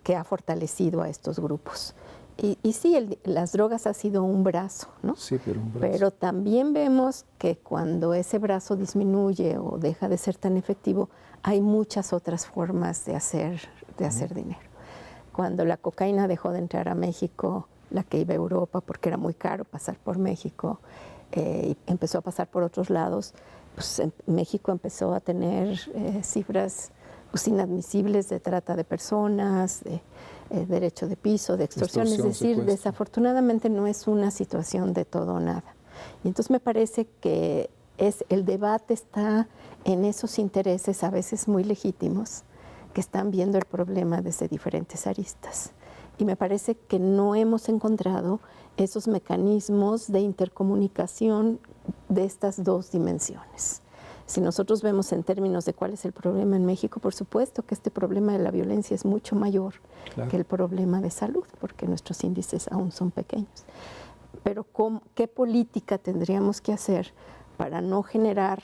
que ha fortalecido a estos grupos. Y sí, las drogas ha sido un brazo, ¿no? Sí, pero un brazo. Pero también vemos que cuando ese brazo disminuye o deja de ser tan efectivo, hay muchas otras formas de hacer dinero. Cuando la cocaína dejó de entrar a México, la que iba a Europa porque era muy caro pasar por México, y empezó a pasar por otros lados, pues México empezó a tener cifras inadmisibles de trata de personas, de derecho de piso, de extorsión. Es decir, secuestro. desafortunadamente no es una situación de todo o nada. Y entonces me parece que el debate está en esos intereses a veces muy legítimos que están viendo el problema desde diferentes aristas. Y me parece que no hemos encontrado esos mecanismos de intercomunicación de estas dos dimensiones. Si nosotros vemos en términos de cuál es el problema en México, por supuesto que este problema de la violencia es mucho mayor que el problema de salud, porque nuestros índices aún son pequeños. Pero ¿qué política tendríamos que hacer para no generar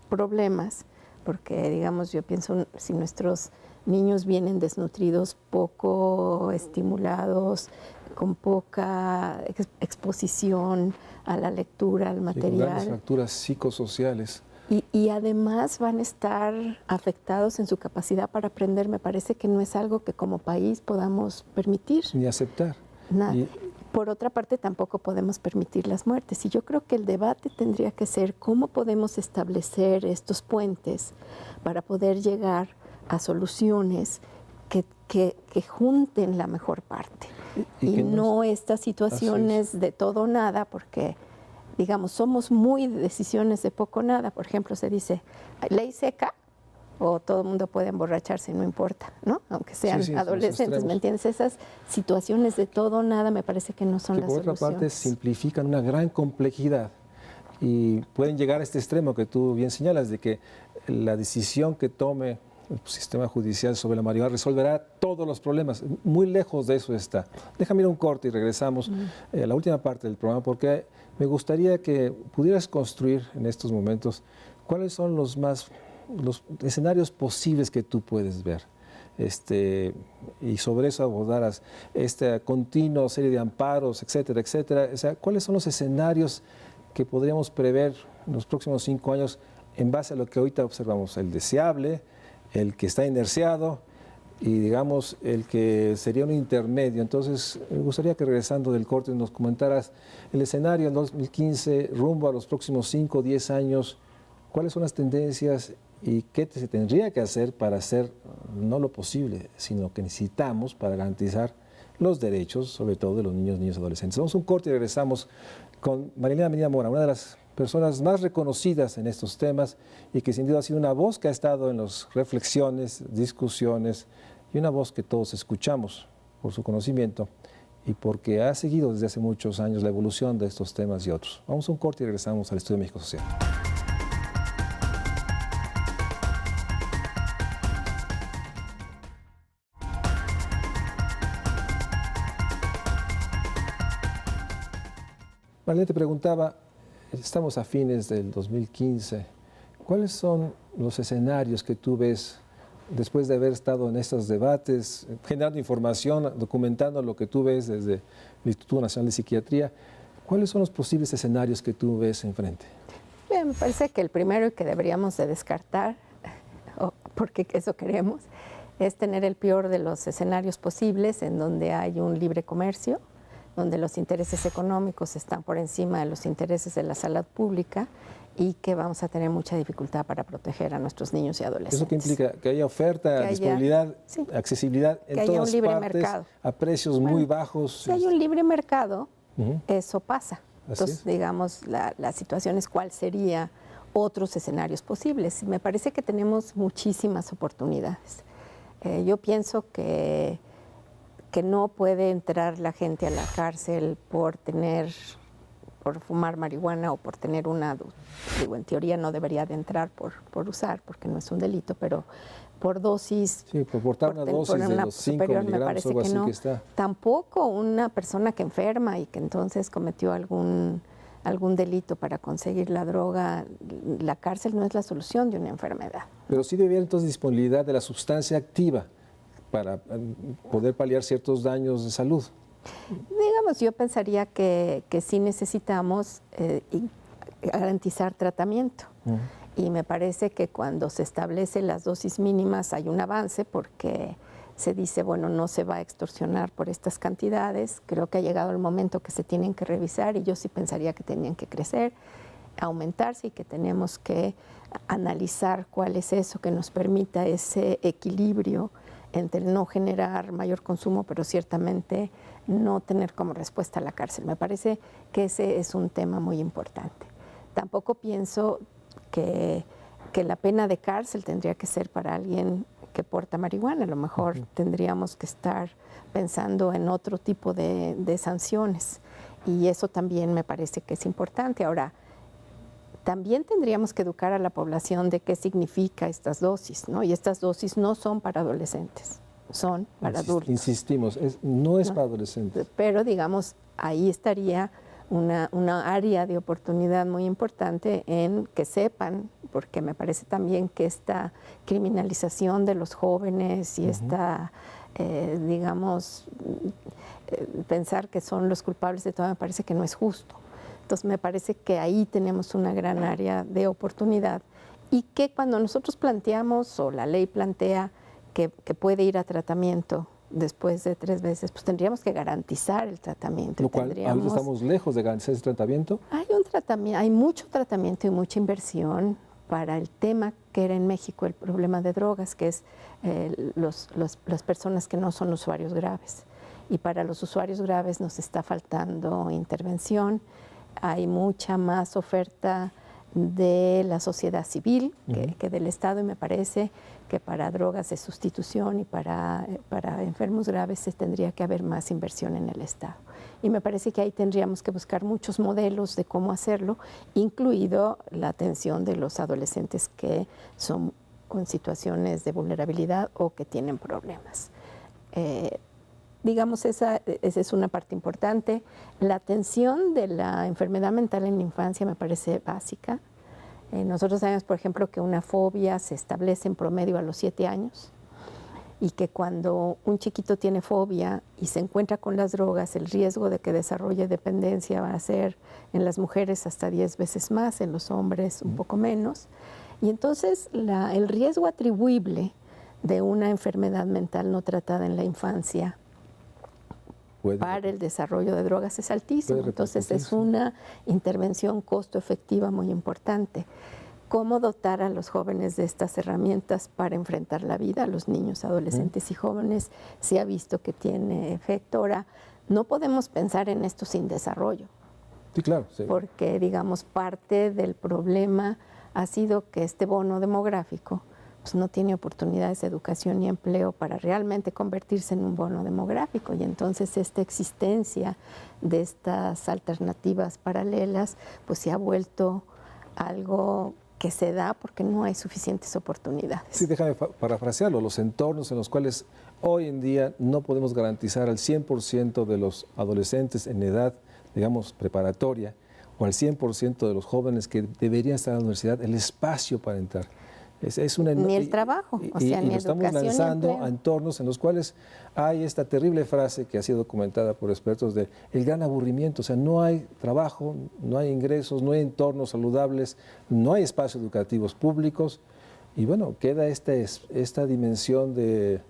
problemas? Porque, digamos, yo pienso, si nuestros niños vienen desnutridos, poco estimulados, con poca exposición a la lectura, al material. Con grandes fracturas psicosociales. Y además van a estar afectados en su capacidad para aprender. Me parece que no es algo que como país podamos permitir. Ni aceptar. Nada. Por otra parte, tampoco podemos permitir las muertes. Y yo creo que el debate tendría que ser cómo podemos establecer estos puentes para poder llegar a soluciones que junten la mejor parte. Y no estas situaciones de todo o nada, porque, digamos, somos muy de decisiones de poco o nada. Por ejemplo, se dice, ley seca, o todo el mundo puede emborracharse, no importa, ¿no? Aunque sean adolescentes, ¿me entiendes? Esas situaciones de todo o nada me parece que no son las soluciones. Por otra parte, simplifican una gran complejidad y pueden llegar a este extremo que tú bien señalas, de que la decisión que tome el sistema judicial sobre la marihuana resolverá todos los problemas. Muy lejos de eso está. Déjame ir a un corte y regresamos a la última parte del programa, porque me gustaría que pudieras construir en estos momentos cuáles son los escenarios posibles que tú puedes ver. Y sobre eso abordarás esta continua serie de amparos, etcétera, etcétera. O sea, ¿cuáles son los escenarios que podríamos prever en los próximos 5 años en base a lo que ahorita observamos? El deseable, el que está inerciado y, digamos, el que sería un intermedio. Entonces, me gustaría que regresando del corte nos comentaras el escenario en 2015 rumbo a los próximos 5 o 10 años. ¿Cuáles son las tendencias y qué se tendría que hacer para hacer no lo posible, sino lo que necesitamos para garantizar los derechos, sobre todo de los niños y adolescentes? Vamos a un corte y regresamos con Marilena Medina Mora, una de las personas más reconocidas en estos temas y que sin duda ha sido una voz que ha estado en las reflexiones, discusiones y una voz que todos escuchamos por su conocimiento y porque ha seguido desde hace muchos años la evolución de estos temas y otros. Vamos a un corte y regresamos al Estudio de México Social. Marlene, te preguntaba, estamos a fines del 2015, ¿cuáles son los escenarios que tú ves después de haber estado en estos debates, generando información, documentando lo que tú ves desde el Instituto Nacional de Psiquiatría? ¿Cuáles son los posibles escenarios que tú ves enfrente? Bien, me parece que el primero que deberíamos de descartar, porque eso queremos, es tener el peor de los escenarios posibles en donde hay un libre comercio, donde los intereses económicos están por encima de los intereses de la salud pública y que vamos a tener mucha dificultad para proteger a nuestros niños y adolescentes. ¿Eso qué implica? Que haya oferta, disponibilidad, accesibilidad en todas partes, que haya un libre mercado a precios muy bajos. Si hay un libre mercado, eso pasa. Entonces, digamos, la situación es cuál sería otros escenarios posibles. Me parece que tenemos muchísimas oportunidades. Yo pienso que no puede entrar la gente a la cárcel por fumar marihuana o por tener digo, en teoría no debería de entrar por usar, porque no es un delito, pero por dosis. Sí, por portar una dosis de los 5 miligramos, me parece algo así no. Que está. Tampoco una persona que enferma y que entonces cometió algún delito para conseguir la droga, la cárcel no es la solución de una enfermedad. Pero sí debe haber entonces disponibilidad de la sustancia activa para poder paliar ciertos daños de salud. Digamos, yo pensaría que sí necesitamos garantizar tratamiento. Y me parece que cuando se establecen las dosis mínimas hay un avance porque se dice, bueno, no se va a extorsionar por estas cantidades. Creo que ha llegado el momento que se tienen que revisar y yo sí pensaría que tenían que crecer. aumentarse y que tenemos que analizar cuál es eso que nos permita ese equilibrio entre no generar mayor consumo, pero ciertamente no tener como respuesta la cárcel. Me parece que ese es un tema muy importante. Tampoco pienso que la pena de cárcel tendría que ser para alguien que porta marihuana. A lo mejor tendríamos que estar pensando en otro tipo de sanciones. Y eso también me parece que es importante. Ahora, también tendríamos que educar a la población de qué significa estas dosis, ¿no? Y estas dosis no son para adolescentes, son para adultos. Insistimos, no es para adolescentes. Pero, digamos, ahí estaría una área de oportunidad muy importante en que sepan, porque me parece también que esta criminalización de los jóvenes y esta, pensar que son los culpables de todo, me parece que no es justo. Entonces me parece que ahí tenemos una gran área de oportunidad y que cuando nosotros planteamos o la ley plantea que puede ir a tratamiento después de 3 veces, pues tendríamos que garantizar el tratamiento. Lo cual, ahorita estamos lejos de garantizar ese tratamiento. Hay mucho tratamiento y mucha inversión para el tema que era en México el problema de drogas, que es las personas que no son usuarios graves. Y para los usuarios graves nos está faltando intervención. Hay mucha más oferta de la sociedad civil que del Estado, y me parece que para drogas de sustitución y para enfermos graves se tendría que haber más inversión en el Estado. Y me parece que ahí tendríamos que buscar muchos modelos de cómo hacerlo, incluido la atención de los adolescentes que son con situaciones de vulnerabilidad o que tienen problemas. Digamos, esa es una parte importante. La atención de la enfermedad mental en la infancia me parece básica. Nosotros sabemos, por ejemplo, que una fobia se establece en promedio a los 7 años y que cuando un chiquito tiene fobia y se encuentra con las drogas, el riesgo de que desarrolle dependencia va a ser en las mujeres hasta 10 veces más, en los hombres un poco menos. Y entonces el riesgo atribuible de una enfermedad mental no tratada en la infancia para el desarrollo de drogas es altísimo. Entonces es una intervención costo efectiva muy importante. ¿Cómo dotar a los jóvenes de estas herramientas para enfrentar la vida? A los niños, adolescentes y jóvenes se ha visto que tiene efecto. Ahora, no podemos pensar en esto sin desarrollo. Sí, claro. Sí. Porque, digamos, parte del problema ha sido que este bono demográfico pues no tiene oportunidades de educación y empleo para realmente convertirse en un bono demográfico, y entonces esta existencia de estas alternativas paralelas pues se ha vuelto algo que se da porque no hay suficientes oportunidades. Sí, déjame parafrasearlo, los entornos en los cuales hoy en día no podemos garantizar al 100% de los adolescentes en edad, digamos, preparatoria, o al 100% de los jóvenes que deberían estar en la universidad, el espacio para entrar. Ni el trabajo, o sea, ni lo estamos lanzando a entornos en los cuales hay esta terrible frase que ha sido documentada por expertos de el gran aburrimiento, o sea, no hay trabajo, no hay ingresos, no hay entornos saludables, no hay espacios educativos públicos, y bueno, queda esta dimensión de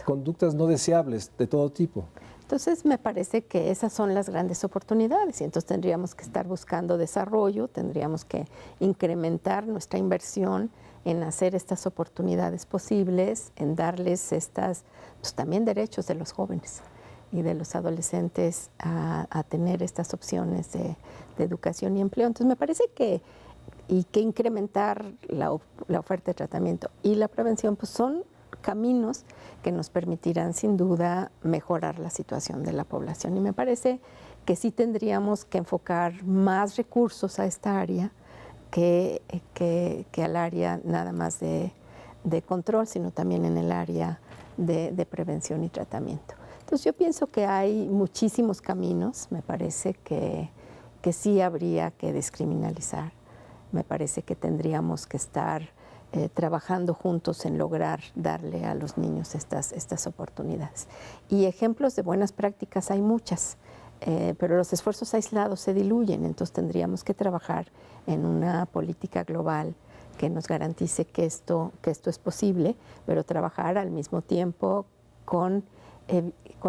conductas no deseables de todo tipo. Entonces me parece que esas son las grandes oportunidades, y entonces tendríamos que estar buscando desarrollo, tendríamos que incrementar nuestra inversión en hacer estas oportunidades posibles, en darles pues también derechos de los jóvenes y de los adolescentes a tener estas opciones de educación y empleo. Entonces me parece que incrementar la oferta de tratamiento y la prevención pues son caminos que nos permitirán sin duda mejorar la situación de la población, y me parece que sí tendríamos que enfocar más recursos a esta área que al área nada más de control, sino también en el área de prevención y tratamiento. Entonces yo pienso que hay muchísimos caminos, me parece que sí habría que descriminalizar, me parece que tendríamos que estar trabajando juntos en lograr darle a los niños estas oportunidades. Y ejemplos de buenas prácticas hay muchas, pero los esfuerzos aislados se diluyen, entonces tendríamos que trabajar en una política global que nos garantice que esto es posible, pero trabajar al mismo tiempo con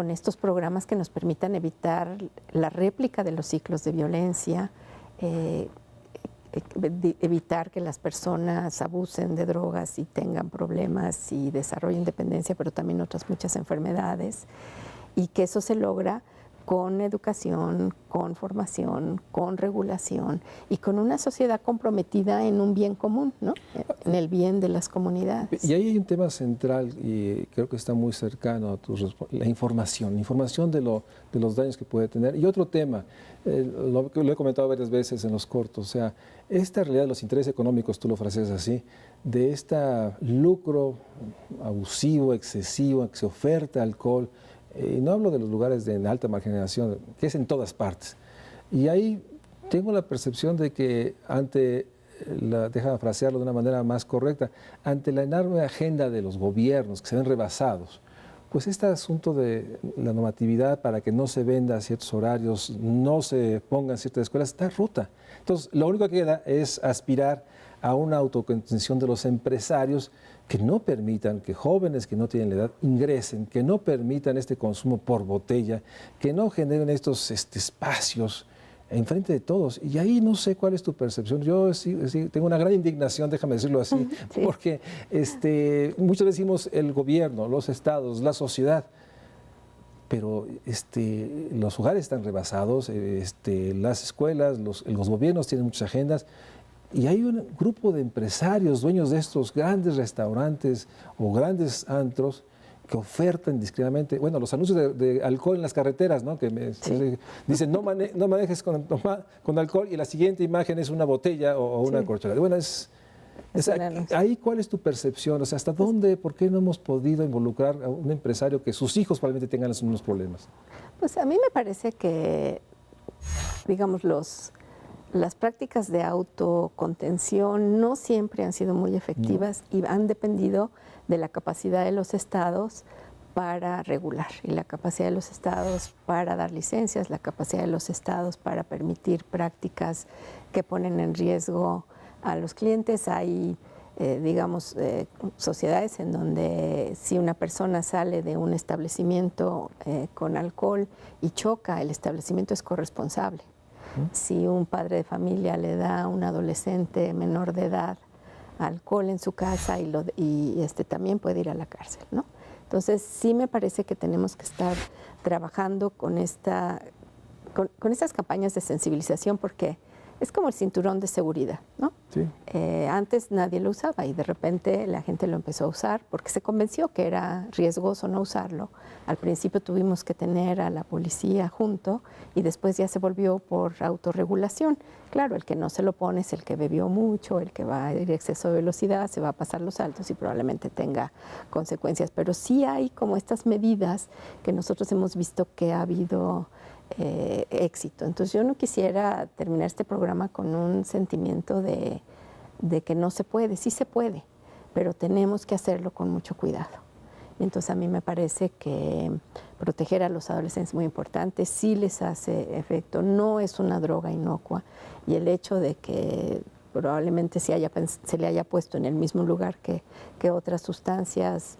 estos programas que nos permitan evitar la réplica de los ciclos de violencia, evitar que las personas abusen de drogas y tengan problemas y desarrollen dependencia, pero también otras muchas enfermedades, y que eso se logra con educación, con formación, con regulación y con una sociedad comprometida en un bien común, ¿no? En el bien de las comunidades. Y ahí hay un tema central y creo que está muy cercano a la información de los daños que puede tener. Y otro tema, lo he comentado varias veces en los cortos, o sea, esta realidad de los intereses económicos, tú lo frases así, de este lucro abusivo, excesivo, que se oferta alcohol. Y no hablo de los lugares de alta marginación, que es en todas partes. Y ahí tengo la percepción de que déjame frasearlo de una manera más correcta, ante la enorme agenda de los gobiernos que se ven rebasados, pues este asunto de la normatividad para que no se venda a ciertos horarios, no se pongan ciertas escuelas, está rota. Entonces, lo único que queda es aspirar a una autocontención de los empresarios que no permitan que jóvenes que no tienen la edad ingresen, que no permitan este consumo por botella, que no generen estos espacios enfrente de todos. Y ahí no sé cuál es tu percepción. Yo sí tengo una gran indignación, déjame decirlo así, sí. Porque muchas veces decimos el gobierno, los estados, la sociedad, pero los hogares están rebasados, las escuelas, los gobiernos tienen muchas agendas. Y hay un grupo de empresarios, dueños de estos grandes restaurantes o grandes antros que ofertan discretamente, bueno, los anuncios de alcohol en las carreteras, ¿no? Que sí. Dicen, no manejes con alcohol, y la siguiente imagen es una botella o una corcholata. Bueno, ahí, ¿cuál es tu percepción? O sea, ¿hasta dónde, por qué no hemos podido involucrar a un empresario que sus hijos probablemente tengan los mismos problemas? Pues a mí me parece que, digamos, las prácticas de autocontención no siempre han sido muy efectivas y han dependido de la capacidad de los estados para regular y la capacidad de los estados para dar licencias, la capacidad de los estados para permitir prácticas que ponen en riesgo a los clientes. Hay, sociedades en donde si una persona sale de un establecimiento con alcohol y choca, el establecimiento es corresponsable. Si un padre de familia le da a un adolescente menor de edad alcohol en su casa también puede ir a la cárcel, ¿no? Entonces sí me parece que tenemos que estar trabajando con estas campañas de sensibilización, porque es como el cinturón de seguridad, ¿no? Sí. Antes nadie lo usaba y de repente la gente lo empezó a usar porque se convenció que era riesgoso no usarlo. Al principio tuvimos que tener a la policía junto y después ya se volvió por autorregulación. Claro, el que no se lo pone es el que bebió mucho, el que va a ir a exceso de velocidad, se va a pasar los altos y probablemente tenga consecuencias. Pero sí hay como estas medidas que nosotros hemos visto que ha habido éxito. Entonces yo no quisiera terminar este programa con un sentimiento de que no se puede. Sí se puede, pero tenemos que hacerlo con mucho cuidado. Entonces a mí me parece que proteger a los adolescentes es muy importante, sí les hace efecto, no es una droga inocua, y el hecho de que probablemente se le haya puesto en el mismo lugar que otras sustancias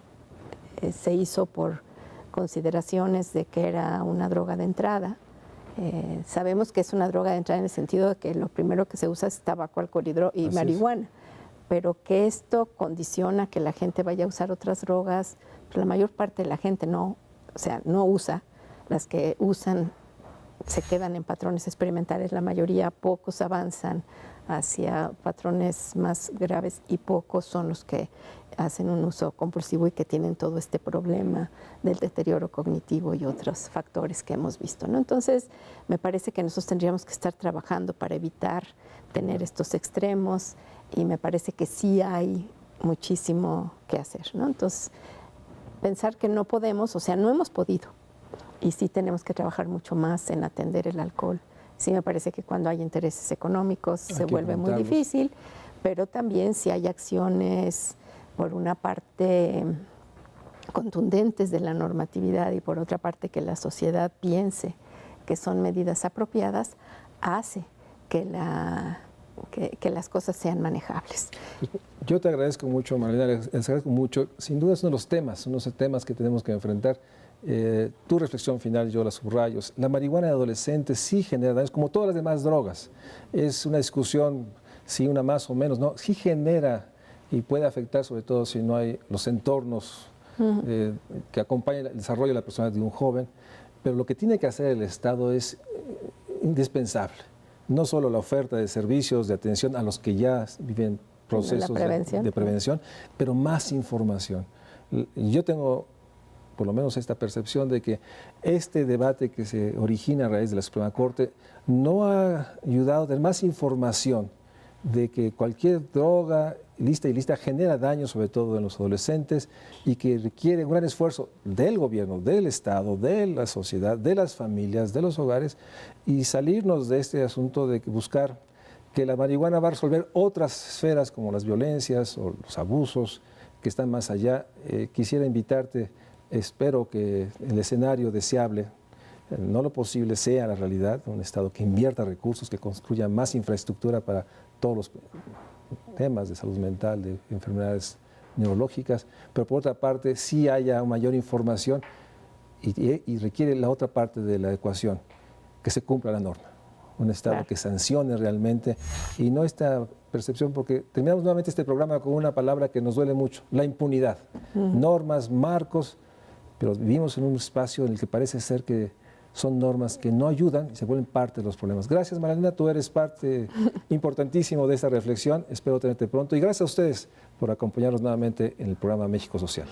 se hizo por consideraciones de que era una droga de entrada. Sabemos que es una droga de entrada en el sentido de que lo primero que se usa es tabaco, alcohol y marihuana, pero que esto condiciona que la gente vaya a usar otras drogas. Pues la mayor parte de la gente no usa. Las que usan se quedan en patrones experimentales, la mayoría, pocos avanzan hacia patrones más graves y pocos son los que hacen un uso compulsivo y que tienen todo este problema del deterioro cognitivo y otros factores que hemos visto, ¿no? Entonces, me parece que nosotros tendríamos que estar trabajando para evitar tener estos extremos, y me parece que sí hay muchísimo que hacer, ¿no? Entonces, pensar que no podemos, o sea, no hemos podido, y sí tenemos que trabajar mucho más en atender el alcohol. Sí me parece que cuando hay intereses económicos se vuelve muy difícil, pero también si hay acciones, por una parte, contundentes de la normatividad y por otra parte que la sociedad piense que son medidas apropiadas, hace que las cosas sean manejables. Yo te agradezco mucho, Marlena, les agradezco mucho. Sin duda es uno de los temas que tenemos que enfrentar. Tu reflexión final yo la subrayo. La marihuana de adolescentes sí genera daños, como todas las demás drogas. Es una discusión si una más o menos, no, sí genera y puede afectar, sobre todo si no hay los entornos que acompañan el desarrollo de la personalidad de un joven, pero lo que tiene que hacer el Estado es indispensable. No solo la oferta de servicios de atención a los que ya viven procesos de prevención, pero más información. Yo tengo por lo menos esta percepción de que este debate que se origina a raíz de la Suprema Corte no ha ayudado a tener más información de que cualquier droga ilícita genera daño, sobre todo en los adolescentes, y que requiere un gran esfuerzo del gobierno, del Estado, de la sociedad, de las familias, de los hogares, y salirnos de este asunto de buscar que la marihuana va a resolver otras esferas como las violencias o los abusos que están más allá. Quisiera invitarte, espero que el escenario deseable, no lo posible, sea la realidad, un Estado que invierta recursos, que construya más infraestructura para todos los temas de salud mental, de enfermedades neurológicas, pero por otra parte sí haya mayor información y requiere la otra parte de la ecuación, que se cumpla la norma. Un Estado que sancione realmente y no esta percepción, porque terminamos nuevamente este programa con una palabra que nos duele mucho, la impunidad. Normas, marcos, pero vivimos en un espacio en el que parece ser que son normas que no ayudan y se vuelven parte de los problemas. Gracias, Magdalena, tú eres parte importantísimo de esta reflexión. Espero tenerte pronto y gracias a ustedes por acompañarnos nuevamente en el programa México Social.